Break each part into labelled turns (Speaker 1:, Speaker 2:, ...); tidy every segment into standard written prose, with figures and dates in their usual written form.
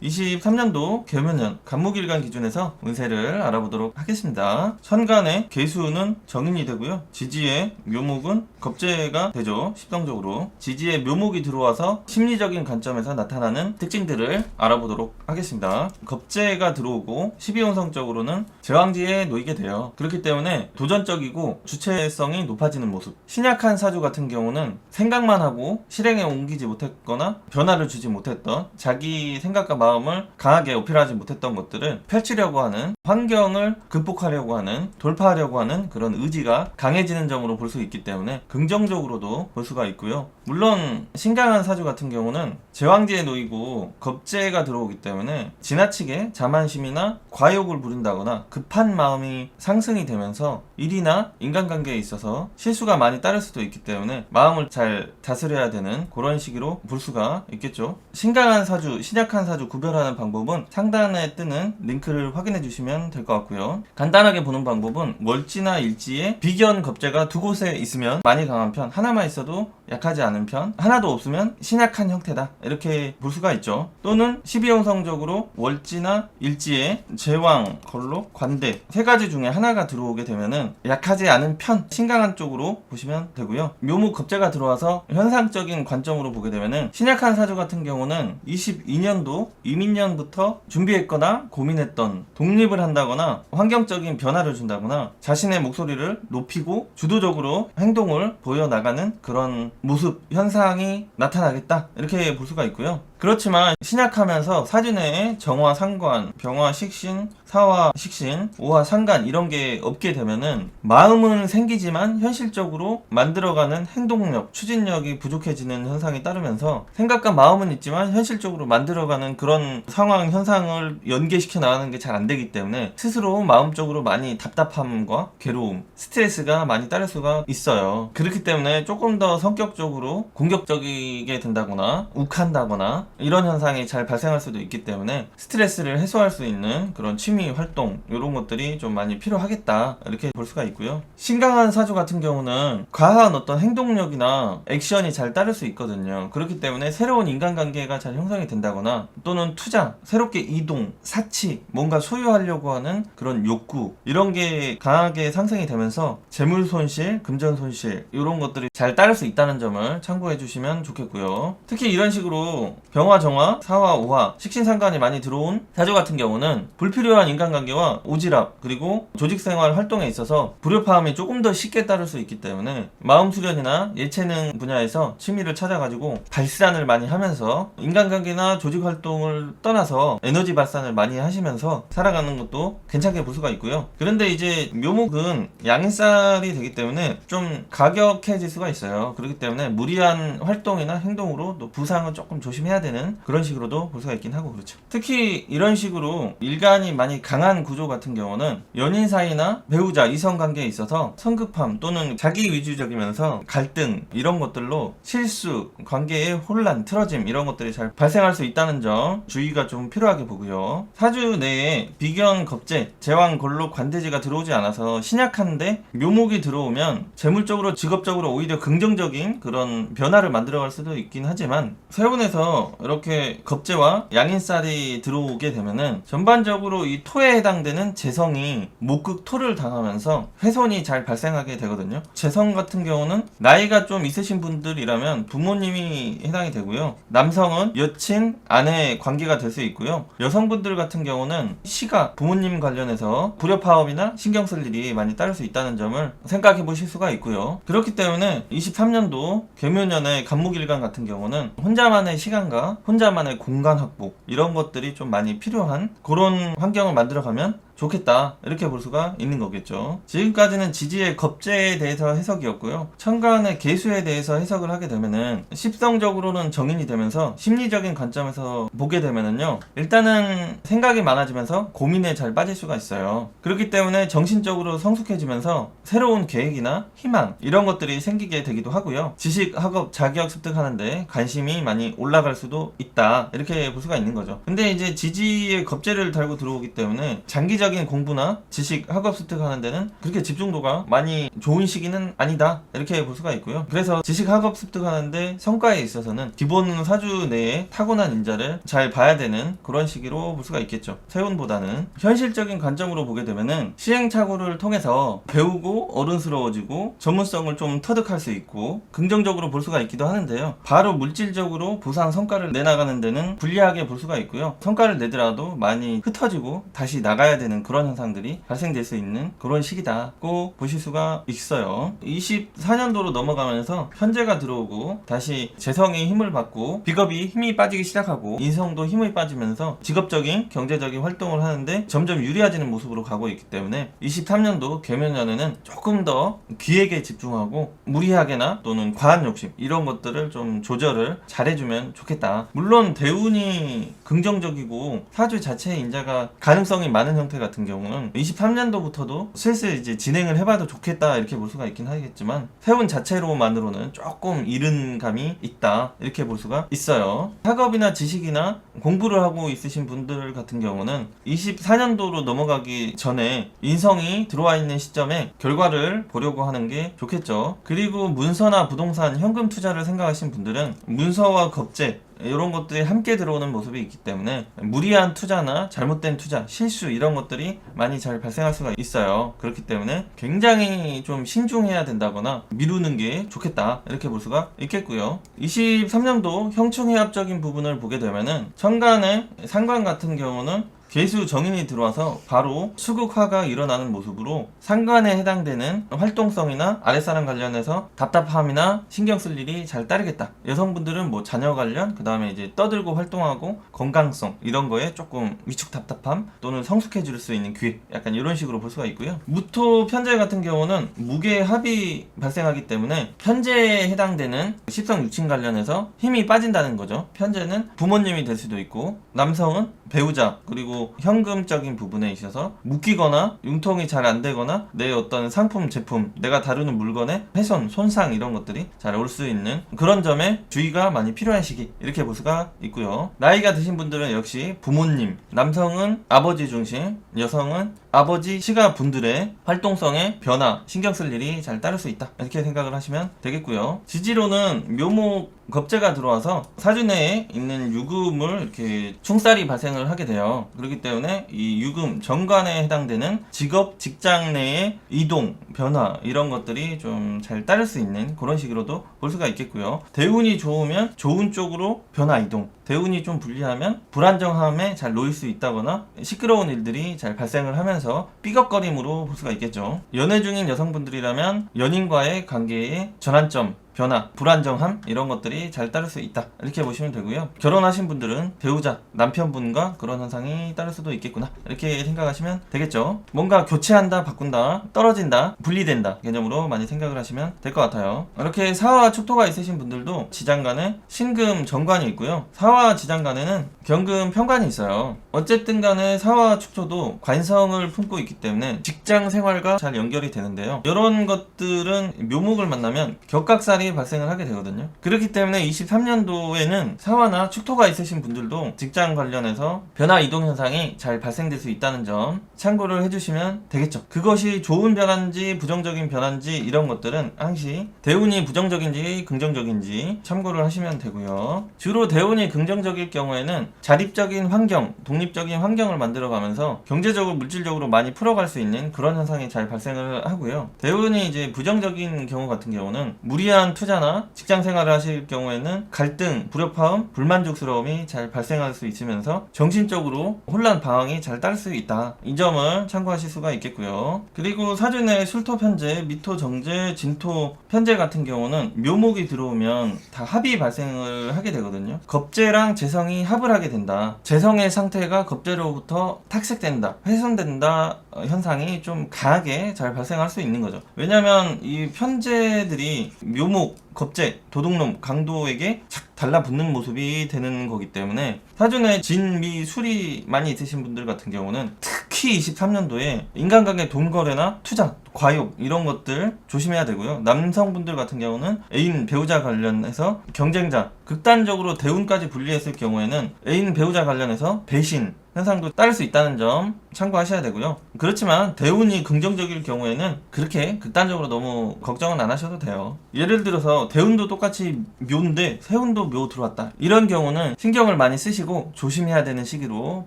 Speaker 1: 23년도 개묘년 간목일간 기준에서 운세를 알아보도록 하겠습니다. 천간의 계수는 정인이 되고요. 지지의 묘목은 겁재가 되죠. 십성적으로 지지의 묘목이 들어와서 심리적인 관점에서 나타나는 특징들을 알아보도록 하겠습니다. 겁재가 들어오고 12운성적으로는 제왕지에 놓이게 돼요. 그렇기 때문에 도전적이고 주체성이 높아지는 모습. 신약한 사주 같은 경우는 생각만 하고 실행에 옮기지 못했거나 변화를 주지 못했던 자기 생각과 마음을 강하게 어필하지 못했던 것들을 펼치려고 하는, 환경을 극복하려고 하는, 돌파하려고 하는 그런 의지가 강해지는 점으로 볼 수 있기 때문에 긍정적으로도 볼 수가 있고요. 물론 신강한 사주 같은 경우는 제왕지에 놓이고 겁재가 들어오기 때문에 지나치게 자만심이나 과욕을 부린다거나 급한 마음이 상승이 되면서 일이나 인간관계에 있어서 실수가 많이 따를 수도 있기 때문에 마음을 잘 다스려야 되는 그런 시기로 볼 수가 있겠죠. 신강한 사주, 신약한 사주 구별하는 방법은 상단에 뜨는 링크를 확인해 주시면 될 것 같고요. 간단하게 보는 방법은 월지나 일지에 비견 겁재가 두 곳에 있으면 많이 강한 편, 하나만 있어도 약하지 않은 편, 하나도 없으면 신약한 형태다, 이렇게 볼 수가 있죠. 또는 12형성적으로 월지나 일지에 제왕, 걸록, 관대 세 가지 중에 하나가 들어오게 되면은 약하지 않은 편, 신강한 쪽으로 보시면 되고요. 묘목 겁재가 들어와서 현상적인 관점으로 보게 되면은 신약한 사주 같은 경우는 22년도 이민년부터 준비했거나 고민했던, 독립을 한다거나 환경적인 변화를 준다거나 자신의 목소리를 높이고 주도적으로 행동을 보여나가는 그런 모습, 현상이 나타나겠다, 이렇게 볼 수가 있고요. 그렇지만 신약하면서 사주 내에 정화, 상관, 병화, 식신, 사화, 식신, 오화, 상간 이런 게 없게 되면은 마음은 생기지만 현실적으로 만들어가는 행동력, 추진력이 부족해지는 현상이 따르면서 생각과 마음은 있지만 현실적으로 만들어가는 그런 상황, 현상을 연계시켜 나가는 게 잘 안 되기 때문에 스스로 마음적으로 많이 답답함과 괴로움, 스트레스가 많이 따를 수가 있어요. 그렇기 때문에 조금 더 성격적으로 공격적이게 된다거나 욱한다거나 이런 현상이 잘 발생할 수도 있기 때문에 스트레스를 해소할 수 있는 그런 취미 활동, 이런 것들이 좀 많이 필요하겠다, 이렇게 볼 수가 있고요. 신강한 사주 같은 경우는 과한 어떤 행동력이나 액션이 잘 따를 수 있거든요. 그렇기 때문에 새로운 인간관계가 잘 형성이 된다거나 또는 투자, 새롭게 이동, 사치, 뭔가 소유하려고 하는 그런 욕구, 이런 게 강하게 상승이 되면서 재물 손실, 금전 손실, 이런 것들이 잘 따를 수 있다는 점을 참고해 주시면 좋겠고요. 특히 이런 식으로 병화, 정화, 사화, 오화, 식신상관이 많이 들어온 사주 같은 경우는 불필요한 인간관계와 오지랖, 그리고 조직생활 활동에 있어서 불협화음이 조금 더 쉽게 따를 수 있기 때문에 마음 수련이나 예체능 분야에서 취미를 찾아가지고 발산을 많이 하면서 인간관계나 조직활동을 떠나서 에너지 발산을 많이 하시면서 살아가는 것도 괜찮게 볼 수가 있고요. 그런데 이제 묘목은 양인살이 되기 때문에 좀 가격해질 수가 있어요. 그렇기 때문에 무리한 활동이나 행동으로 또 부상은 조금 조심해야 되는 그런 식으로도 볼 수가 있긴 하고, 그렇죠. 특히 이런 식으로 일간이 많이 강한 구조 같은 경우는 연인 사이나 배우자, 이성 관계에 있어서 성급함 또는 자기 위주적이면서 갈등, 이런 것들로 실수, 관계의 혼란, 틀어짐, 이런 것들이 잘 발생할 수 있다는 점 주의가 좀 필요하게 보고요. 사주 내에 비견, 겁재, 제왕, 걸록, 관대지가 들어오지 않아서 신약한데 묘목이 들어오면 재물적으로, 직업적으로 오히려 긍정적인 그런 변화를 만들어갈 수도 있긴 하지만 세운에서 이렇게 겁재와 양인살이 들어오게 되면은 전반적으로 이 토에 해당되는 재성이 목극토를 당하면서 훼손이 잘 발생하게 되거든요. 재성 같은 경우는 나이가 좀 있으신 분들이라면 부모님이 해당이 되고요. 남성은 여친, 아내 관계가 될 수 있고요. 여성분들 같은 경우는 시가, 부모님 관련해서 불협화음이나 신경 쓸 일이 많이 따를 수 있다는 점을 생각해 보실 수가 있고요. 그렇기 때문에 23년도 개묘년의 간목일간 같은 경우는 혼자만의 시간과 혼자만의 공간 확보, 이런 것들이 좀 많이 필요한 그런 환경을 만들어가면 좋겠다, 이렇게 볼 수가 있는 거겠죠. 지금까지는 지지의 겁재에 대해서 해석이었고요. 천간의 계수에 대해서 해석을 하게 되면은 십성적으로는 정인이 되면서 심리적인 관점에서 보게 되면은요, 일단은 생각이 많아지면서 고민에 잘 빠질 수가 있어요. 그렇기 때문에 정신적으로 성숙해지면서 새로운 계획이나 희망, 이런 것들이 생기게 되기도 하고요. 지식, 학업, 자격 습득하는데 관심이 많이 올라갈 수도 있다, 이렇게 볼 수가 있는 거죠. 근데 이제 지지의 겁재를 달고 들어오기 때문에 장기적 물리적인 공부나 지식, 학업 습득하는 데는 그렇게 집중도가 많이 좋은 시기는 아니다, 이렇게 볼 수가 있고요. 그래서 지식, 학업 습득하는데 성과에 있어서는 기본 사주 내에 타고난 인자를 잘 봐야 되는 그런 시기로 볼 수가 있겠죠. 세운보다는 현실적인 관점으로 보게 되면은 시행착오를 통해서 배우고 어른스러워지고 전문성을 좀 터득할 수 있고 긍정적으로 볼 수가 있기도 하는데요. 바로 물질적으로 보상 성과를 내나가는 데는 불리하게 볼 수가 있고요. 성과를 내더라도 많이 흩어지고 다시 나가야 되는 그런 현상들이 발생될 수 있는 그런 시기다고 보실 수가 있어요. 24년도로 넘어가면서 현재가 들어오고 다시 재성이 힘을 받고 비겁이 힘이 빠지기 시작하고 인성도 힘이 빠지면서 직업적인 경제적인 활동을 하는데 점점 유리해지는 모습으로 가고 있기 때문에 23년도 개묘년에는 조금 더 기획에 집중하고 무리하게나 또는 과한 욕심 이런 것들을 좀 조절을 잘해주면 좋겠다. 물론 대운이 긍정적이고 사주 자체의 인자가 가능성이 많은 형태 같은 경우는 23년도부터도 슬슬 이제 진행을 해봐도 좋겠다, 이렇게 볼 수가 있긴 하겠지만 세운 자체로만으로는 조금 이른 감이 있다, 이렇게 볼 수가 있어요. 학업이나 지식이나 공부를 하고 있으신 분들 같은 경우는 24년도로 넘어가기 전에 인성이 들어와 있는 시점에 결과를 보려고 하는 게 좋겠죠. 그리고 문서나 부동산, 현금 투자를 생각하신 분들은 문서와 겁재 이런 것들이 함께 들어오는 모습이 있기 때문에 무리한 투자나 잘못된 투자, 실수 이런 것들이 많이 잘 발생할 수가 있어요. 그렇기 때문에 굉장히 좀 신중해야 된다거나 미루는 게 좋겠다, 이렇게 볼 수가 있겠고요. 23년도 형충해합적인 부분을 보게 되면은 천간의 상관 같은 경우는 계수 정인이 들어와서 바로 수극화가 일어나는 모습으로 상관에 해당되는 활동성이나 아랫사람 관련해서 답답함이나 신경 쓸 일이 잘 따르겠다. 여성분들은 뭐 자녀 관련, 그 다음에 이제 떠들고 활동하고 건강성 이런 거에 조금 위축 답답함 또는 성숙해질 수 있는 기회, 약간 이런 식으로 볼 수가 있고요. 무토 편재 같은 경우는 무게 합이 발생하기 때문에 편재에 해당되는 십성 육친 관련해서 힘이 빠진다는 거죠. 편재는 부모님이 될 수도 있고 남성은 배우자 그리고 현금적인 부분에 있어서 묶이거나 융통이 잘 안 되거나 내 어떤 상품, 제품, 내가 다루는 물건의 훼손, 손상 이런 것들이 잘 올 수 있는 그런 점에 주의가 많이 필요한 시기, 이렇게 볼 수가 있고요. 나이가 드신 분들은 역시 부모님, 남성은 아버지 중심, 여성은 아버지 시가 분들의 활동성에 변화, 신경 쓸 일이 잘 따를 수 있다, 이렇게 생각을 하시면 되겠고요. 지지로는 묘목 겁재가 들어와서 사주 내에 있는 유금을 이렇게 충살이 발생을 하게 돼요. 그렇기 때문에 이 유금 정관에 해당되는 직업, 직장 내의 이동, 변화 이런 것들이 좀 잘 따를 수 있는 그런 식으로도 볼 수가 있겠고요. 대운이 좋으면 좋은 쪽으로 변화, 이동, 대운이 좀 불리하면 불안정함에 잘 놓일 수 있다거나 시끄러운 일들이 잘 발생을 하면서 삐걱거림으로 볼 수가 있겠죠. 연애 중인 여성분들이라면 연인과의 관계의 전환점, 변화, 불안정함 이런 것들이 잘 따를 수 있다, 이렇게 보시면 되고요. 결혼하신 분들은 배우자, 남편분과 그런 현상이 따를 수도 있겠구나, 이렇게 생각하시면 되겠죠. 뭔가 교체한다, 바꾼다, 떨어진다, 분리된다 개념으로 많이 생각을 하시면 될 것 같아요. 이렇게 사화와 축토가 있으신 분들도 지장간에 신금 정관이 있고요. 사화 지장간에는 경금 편관이 있어요. 어쨌든 간에 사화 축토도 관성을 품고 있기 때문에 직장 생활과 잘 연결이 되는데요. 이런 것들은 묘목을 만나면 격각살이 발생을 하게 되거든요. 그렇기 때문에 23년도에는 사화나 축토가 있으신 분들도 직장 관련해서 변화, 이동 현상이 잘 발생될 수 있다는 점 참고를 해주시면 되겠죠. 그것이 좋은 변화인지 부정적인 변화인지 이런 것들은 항시 대운이 부정적인지 긍정적인지 참고를 하시면 되고요. 주로 대운이 긍정적일 경우에는 자립적인 환경, 독립적인 환경을 만들어가면서 경제적으로 물질적으로 많이 풀어갈 수 있는 그런 현상이 잘 발생을 하고요. 대운이 이제 부정적인 경우 같은 경우는 무리한 투자나 직장 생활을 하실 경우에는 갈등, 불협화음, 불만족스러움이 잘 발생할 수 있으면서 정신적으로 혼란, 방황이 잘 따를 수 있다. 이 점을 참고하실 수가 있겠고요. 그리고 사주 내 술토 편재, 미토 정재, 진토 편재 같은 경우는 묘목이 들어오면 다 합이 발생을 하게 되거든요. 겁재랑 재성이 합을 하게 된다. 재성의 상태가 겁재로부터 탁색된다, 훼손된다 현상이 좀 강하게 잘 발생할 수 있는 거죠. 왜냐면 이 편재들이 묘목, 겁재, 도둑놈, 강도에게 착 달라붙는 모습이 되는 거기 때문에 사주 내 진, 미, 술이 많이 있으신 분들 같은 경우는 특히 23년도에 인간관계 돈 거래나 투자, 과욕 이런 것들 조심해야 되고요. 남성분들 같은 경우는 애인, 배우자 관련해서 경쟁자, 극단적으로 대운까지 분리했을 경우에는 애인, 배우자 관련해서 배신, 현상도 따를 수 있다는 점 참고하셔야 되고요. 그렇지만 대운이 긍정적일 경우에는 그렇게 극단적으로 너무 걱정은 안 하셔도 돼요. 예를 들어서 대운도 똑같이 묘인데 세운도 묘 들어왔다, 이런 경우는 신경을 많이 쓰시고 조심해야 되는 시기로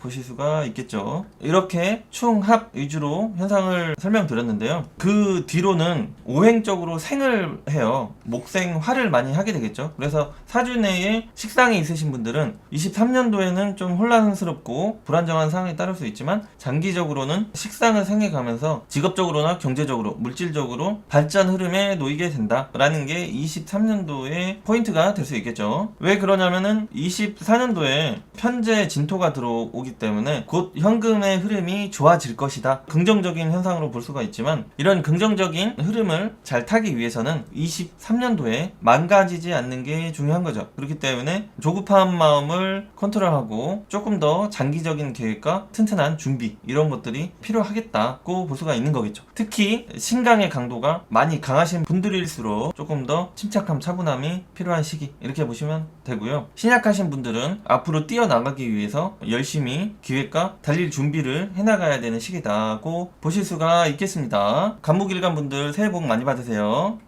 Speaker 1: 보실 수가 있겠죠. 이렇게 충합 위주로 현상을 설명드렸는데요. 그 뒤로는 오행적으로 생을 해요. 목생화를 많이 하게 되겠죠. 그래서 사주 내에 식상이 있으신 분들은 23년도에는 좀 혼란스럽고 불안정한 상황이 따를 수 있지만 장기적으로는 식상을 생해가면서 직업적으로나 경제적으로 물질적으로 발전 흐름에 놓이게 된다라는 게 23년도의 포인트가 될 수 있겠죠. 왜 그러냐면은 24년도에 편재 진토가 들어오기 때문에 곧 현금의 흐름이 좋아질 것이다, 긍정적인 현상으로 볼 수가 있지만, 이런 긍정적인 흐름을 잘 타기 위해서는 23년도에 망가지지 않는 게 중요한 거죠. 그렇기 때문에 조급한 마음을 컨트롤하고 조금 더 장기적인 계획과 튼튼한 준비, 이런 것들이 필요하겠다고 볼 수가 있는 거겠죠. 특히 신강의 강도가 많이 강하신 분들일수록 조금 더 침착함, 차분함이 필요한 시기, 이렇게 보시면 되고요. 신약하신 분들은 앞으로 뛰어나가기 위해서 열심히 기획과 달릴 준비를 해나가야 되는 시기다고 보실 수가 있겠습니다. 간목일간 분들 새해 복 많이 받으세요.